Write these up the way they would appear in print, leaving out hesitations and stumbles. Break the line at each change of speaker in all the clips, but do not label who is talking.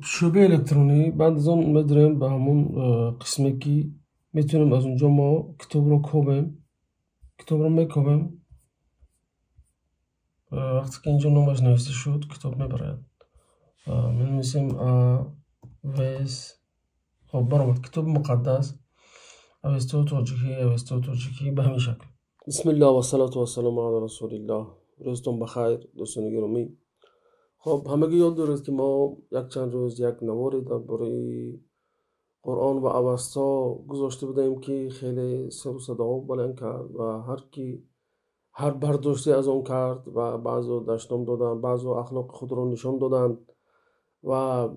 شبه الکترونی بعد از آن می‌داریم به همون قسمی که میتونیم از اونجا ما کتاب رو میکوبیم. وقتی که اینجا نامش نوشته شد کتاب میبرد می‌نویسیم ویس. خب برآمد کتاب مقدس اوستا تاجیکی به همین شکل. بسم الله و صلوات و سلام علی رسول الله. روزتون بخیر دوستان گرامی. خب همگی یاد دارید که ما یک چند روز یک نواری درباره قرآن و اوستا گذاشته بودیم که خیلی سر و صدا بلند کرد و هر برداشتی از آن کرد و بعضی دشنام دادن، بعضی اخلاق خود را نشان دادند و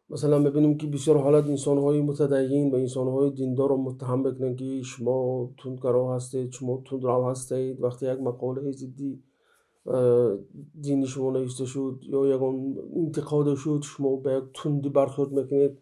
مثلا می‌بینیم که بسیار حالت انسان‌های متدین و انسان‌های دیندار رو متهم می‌کنند که شما تندگرا هستید، شما تندرو هستید. وقتی یک مقاله جدی دینی شما نوشته شد یا یگان انتقاد شد شما به یک تندی برخورد میکنید.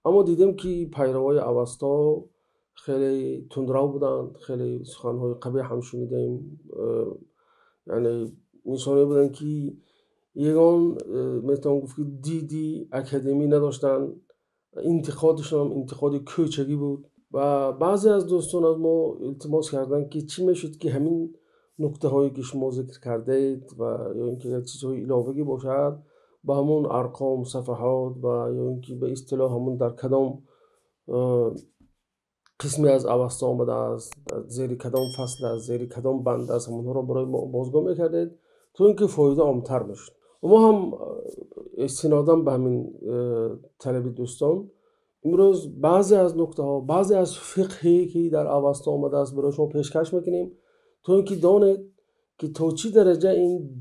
اما دیدیم که پیروای اوستا خیلی تندرو بودند، خیلی سخن‌های قبیح هم شنیدیم. یعنی انسانی بودند که یگان میتونم گفت که دیدی اکادمی نداشتن، انتقادشون هم انتقاد کوچگی بود و بعضی از دوستان از ما التماس کردن که چی میشد که همین نکته هایی که شما ذکر کردید و یا اینکه چیزهای علاوه‌ای باشد با همون ارقام صفحات و یا اینکه به اصطلاح همون در کدام قسمی از اوستا آمده است، زیر کدام فصل است، زیر کدام بند است، همونها رو برای ما بازگو میکردید تو اینکه فایده عام‌تر بشد. و ما هم استنادا به همین طلب دوستان امروز بعضی از نکته ها، بعضی از فقهی که در اوستا آمده است برای شما پیشکش میکنیم تو اینکه دانید که تا چی درجه این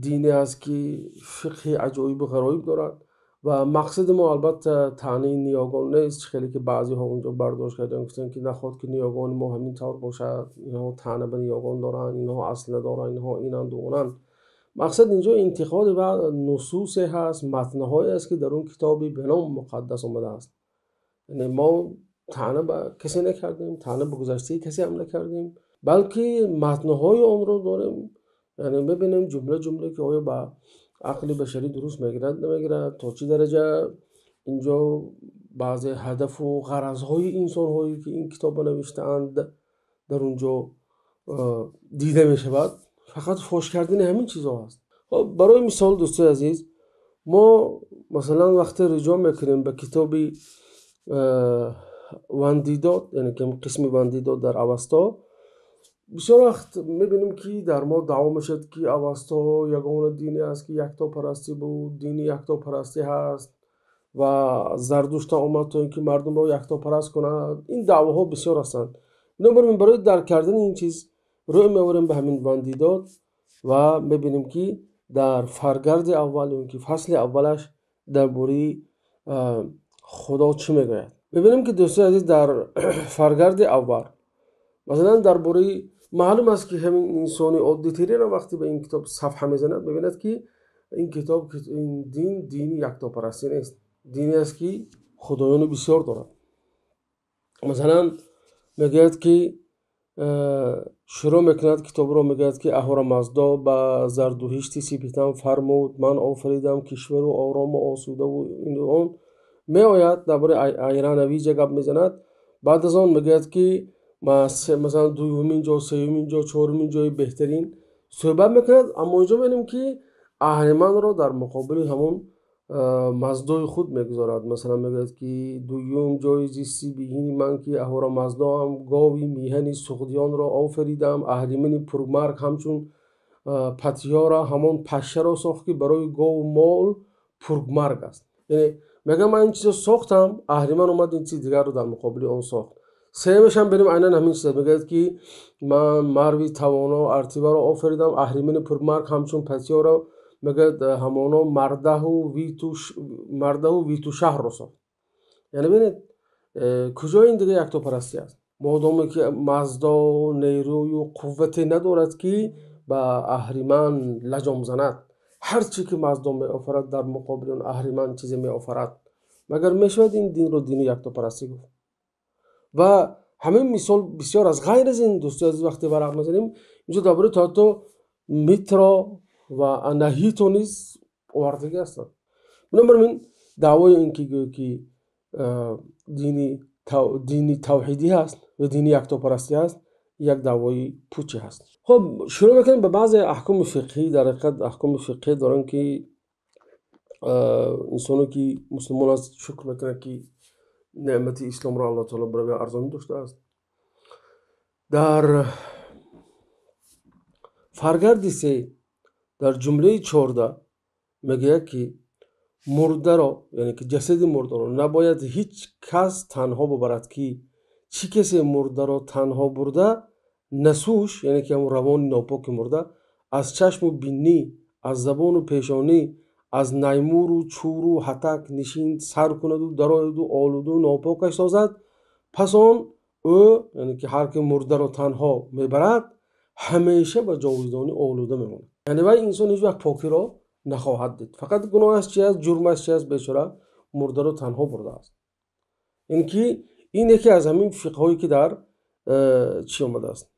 دینی است که فقه عجایب و غرایب دارد. و مقصد ما البته طعنه نیاگان نیست، خیلی که بعضی ها اونجا برداشت کردن گفتن که نخواد که نیاگان ما همین طور باشد، اینها طعنه به نیاگان دارن، اینها اصل ندارن، اینها اینند و اونند. مقصد اینجا انتقاد و نصوص هست، متن‌هایی است که در اون کتابی به نام مقدس آمده است. یعنی ما طعنه به کسی نکردیم، طعنه به گذشته کسی هم نکردیم، بلکه متن‌های اون رو داریم. یعنی ببینیم جمله که آیا با عقل بشری درست میگیرد نمیگیرد، تا چه درجه اینجا بعضی هدف و غرض‌های انسان‌هایی که این کتاب نوشته‌اند در اونجا دیده میشود. فقط فاش کردن همین چیزها هست. خب برای مثال دوستای عزیز، ما مثلا وقتی رجوع میکنیم به کتاب وندیداد، یعنی که قسم وندیداد در اوستا، بسیار وقت میبینیم که در ما دعوا میشد که اوستا یگانه دینی است که یکتا پرستی بود، دینی یکتا پرستی هست و زردشت آمد تا اینکه مردم رو یکتا پرست کند. این دعواها بسیار هستند. بنابراین برای درک کردن این چیز روی می‌آوریم به همین وندیداد و می‌بینیم که در فرگرد اول اون که فصل اولش درباره خدا چی میگوید. ببینیم که دوستان عزیز در فرگرد اول مثلا درباره معلوم است که همین انسانی عادی ترین وقتی به این کتاب صفحه میزند ببیند که این کتاب این دینی یکتا پرستی نیست، دینی است که خدایان بسیار دارد. مثلا میگوید که شروع میکند کتاب رو، میگوید که اهورا مزدا به زردوهشت سپیدم فرمود من آفریدم کشور و آرام و آسوده و این و اون می آید درباره ایرانوی گپ میزند. بعد از آن میگوید که مثلا دومین جا، سومین جا، چهارمین جای بهترین صحبت میکند. اما اینجا ببینیم که اهریمن را در مقابل همون مزدای خود میگذارد. مثلا میگوید که دوم جای زیستی بهینی من که اهورا مزدا هم گاوی میهنی سغدیان را آفریدم، اهریمن پرمرگ همچون پتیا را همان پشه را ساخت که برای گاو مال پرمرگ است. یعنی میگه من این چیز ساختم، اهریمن اومد این چیز دیگر رو در مقابل آن ساخت. سهمش هم بریم عیناً همین چیز میگه که من مروی توانا ارتیبا را آفریدم، اهریمن پرمرگ همچون پتیا را میگه همانا مرده و ویتو شهر را ساخت. یعنی ببینید کجا این دیگه یکتا پرستی است؟ مادامی که مزدا نیروی و قوتی ندارد که با اهریمن لجام زند، هر چی که مزدا می آفرد در مقابل اون اهریمن چیزی می آفرد، مگر میشود این دین رو دین یکتا پرستی گفت؟ و همین مثال بسیار از غیر از این دوستی از وقتی ورق میزنیم اینجا درباره تا میترا و انهیتو نیز آوردگی هستند. بنابراین دعوای اینکه که دینی توحیدی هست و دینی یکتاپرستی هست یک دعوای پوچی هست. خب شروع میکنیم به بعض احکام فقهی. در حقیقت احکام فقهی دارن که انسانی که مسلمان است شکر میکنه که نعمت اسلام را الله تعالی برای ارزانی داشته است. در فرگرد 3 در جمله 14 میگه که مرده را، یعنی که جسد مرده را نباید هیچ کس تنها ببرد که چی کسی مرده را تنها برده نسوش، یعنی که همون روان ناپاک مرده از چشم و بینی، از زبان و پیشانی، از نیمور و چور و حتک نشین سر کند و درآید و آلوده و ناپاکش سازد، پس آن او، یعنی که هر که مرده را تنها میبرد همیشه به جاویدانی آلوده میماند. یعنی وای انسان هیچ وقت پاکی را نخواهد دید. فقط گناهش چی است؟ جرمش چی است؟ بیچاره مرده را تنها برده است. این یکی از همین فقه هایی که در چی آمده است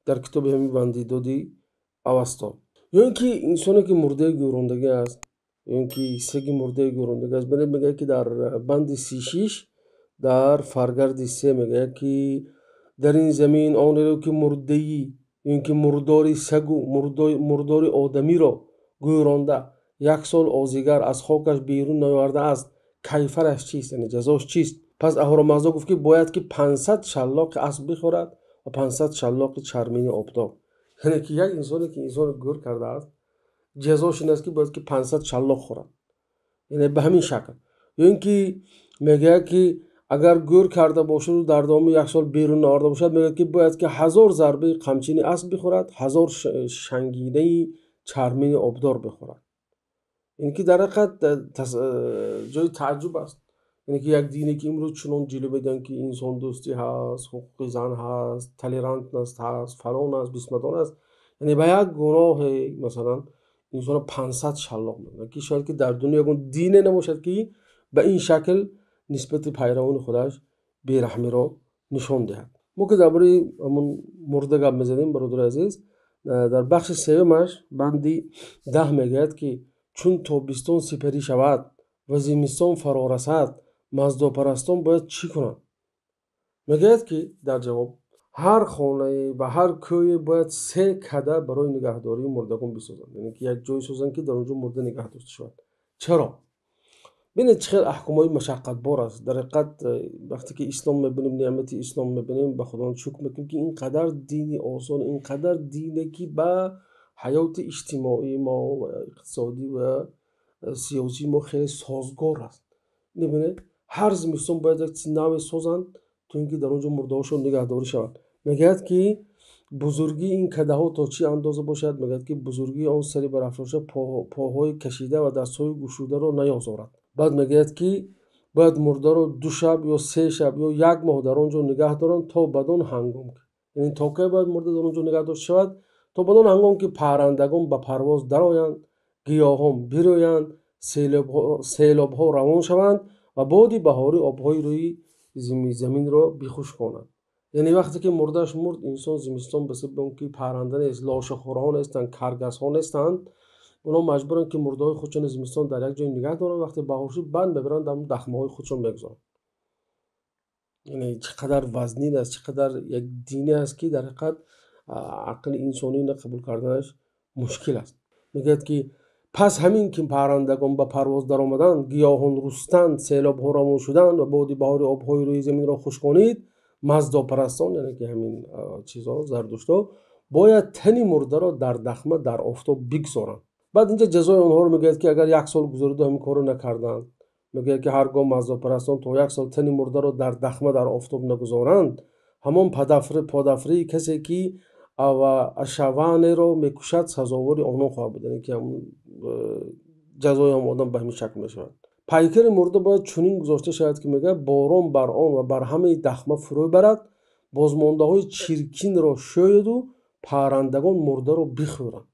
در کتاب همین بندی دادی اوستا. یا اینکه انسانی که مرده گورندگی است، یا اینکه سگ مرده گورندگی است، میگه که در بند 36 در فرگرد 3 میگه که در این زمین آن رو که مرده‌ای، اینکه مرداری سگ و مرداری آدمی را گورانده 1 سال آزیگر از خاکش بیرون نیاورده است، کیفرش چیست؟ یعنی جزاش چیست؟ پس اهورامزدا گفت که باید که 500 شلاق اسب بخورد و 500 شلاق چرمین آبدار. یعنی که یک انسانی که انسان گور کرده است جزاش این است که باید که 500 شلاق خورد. یعنی به همین شکل. یا اینکه میگه که اگر گور کرده باشد و در دام 1 سال بیرون نآورده باشد، میگه که باید که 1000 ضربه قمچینی اسب بخورد، 1000 شنگینه چرمین آبدار بخورد. این که در حقیقت جای تعجب است. یعنی که یک دینی که امروز چنان جلو بدن که انسان دوستی هست، حقوق زن هست، تالرانت هست، فلان است، بسمدان است، یعنی به یک گناه مثلا انسان 500 شلاق میزنه که شاید که در دنیا یگان دینه نباشد که به این شکل نسبت پیروان خودش بیرحمی را نشان دهد. ما که درباره همون مرده گپ میزنیم برادر عزیز، در بخش سومش بندی 10 میگوید که چون تابستان سپری شود و زمستان فرا رسد مزداپرستان باید چی کنند؟ میگوید که در جواب هر خانه و هر کوی باید 3 کده برای نگهداری مردگان بسازند. یعنی که یک جای سازند که در اونجا مرده نگه داشته شود. چرا؟ ببینید چقدر احکامای مشقت بار است. در حقیقت وقتی که اسلام میبینیم، نعمت اسلام میبینیم، به خدا شکر میکنیم که اینقدر دینی آسان، اینقدر دینه که به حیات اجتماعی ما و اقتصادی و سیاسی ما خیلی سازگار است. ببینید هر زمستان باید یک نوع سازند تا اینکه در اونجا مرده هاشون نگهداری شود. میگه که بزرگی این کده ها تا چی اندازه باشد؟ میگه که بزرگی آن سری برافراشته پاهای کشیده و دستهای گشوده را نیازارد. بعد میگه که باید مرده را 2 شب یا 3 شب یا 1 ماه در اونجا نگه دارند تا بدون هنگام، یعنی تا که باید مرده در اونجا نگه داشته شود تا بدون هنگام که پرندگان به پرواز درآیند، گیاهان برویند، سیلاب ها روان شوند و باد بهاری آبهای روی زمین را بیخوش کنند. یعنی وقتی که مردهش مرد، انسان زمستان به سبب اون که پرنده نیست، لاشخوران هستند، کرگس ها هستند، اونا مجبورن که مرده های خودشون زمستان در یک جای نگه دارن، وقتی بهار شد بند ببرن در دخمه های خودشون بگذارن. یعنی چقدر وزنی است، چقدر یک دینی است که در حقیقت عقل انسانی قبول کردنش مشکل است. میگه که پس همین که پرندگان به پرواز در آمدند، گیاهان رستند، سیلاب ها روان شدند و باد بهار آبهای روی زمین را خشکانید، مزداپرستان، یعنی که همین چیزها زردشتا، باید تن مرده را در دخمه در آفتاب بگذارند. بعد اینجا جزای آنها رو میگه که اگر 1 سال گذشته همین کارو نکردند، میگه که هرگاه مزداپرستان تا 1 سال تن مرده را در دخمه در آفتاب نگذارند، همان پادافری کسی که اشوانه را میکشد سزاوار آنها خواهد بود. یعنی که جزای هم آدم به همین شکل میشود. پیکر مرده باید چنین گذاشته شود که میگه باران بر آن و بر همه دخمه فرو برد، بازمانده های چرکین را شاید و پرندگان مرده را بخورند.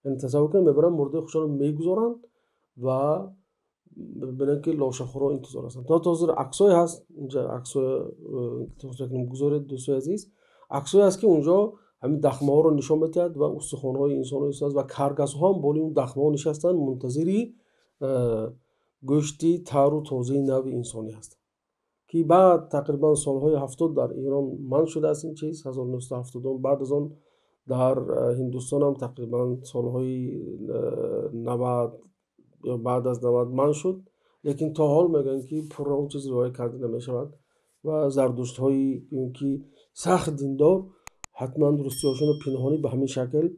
یعنی تصور کنید میبرن مرده خودشون رو میگذارند و ببینن که لاشخورا انتظار هستند. تا حاضر عکسای هست اینجا، عکسای گذارید دوستای عزیز، عکسای هست که اونجا همین دخمه ها رو نشان میدهد و استخوان های انسان هست و کرگس ها هم بالی اون دخمه ها نشستن منتظری گوشتی تارو توزیع نوع انسانی است که بعد تقریبا سالهای 70 در ایران من شده است این چیز 1970 بعد از آن در هندوستان هم تقریبا سالهای 90 یا بعد از 90 من شد لیکن تا حال میگن که پورا اون چیز روایت کرده نمیشود و زردشت هایی که سخت دیندار حتما درستی هاشون پنهانی به همین شکل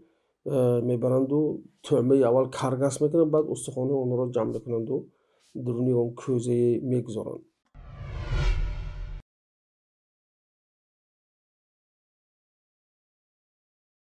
میبرند و طعمه اول کرگس میکنند بعد استخوان اون را جمع میکنند و درونی اون کوزه میگذارند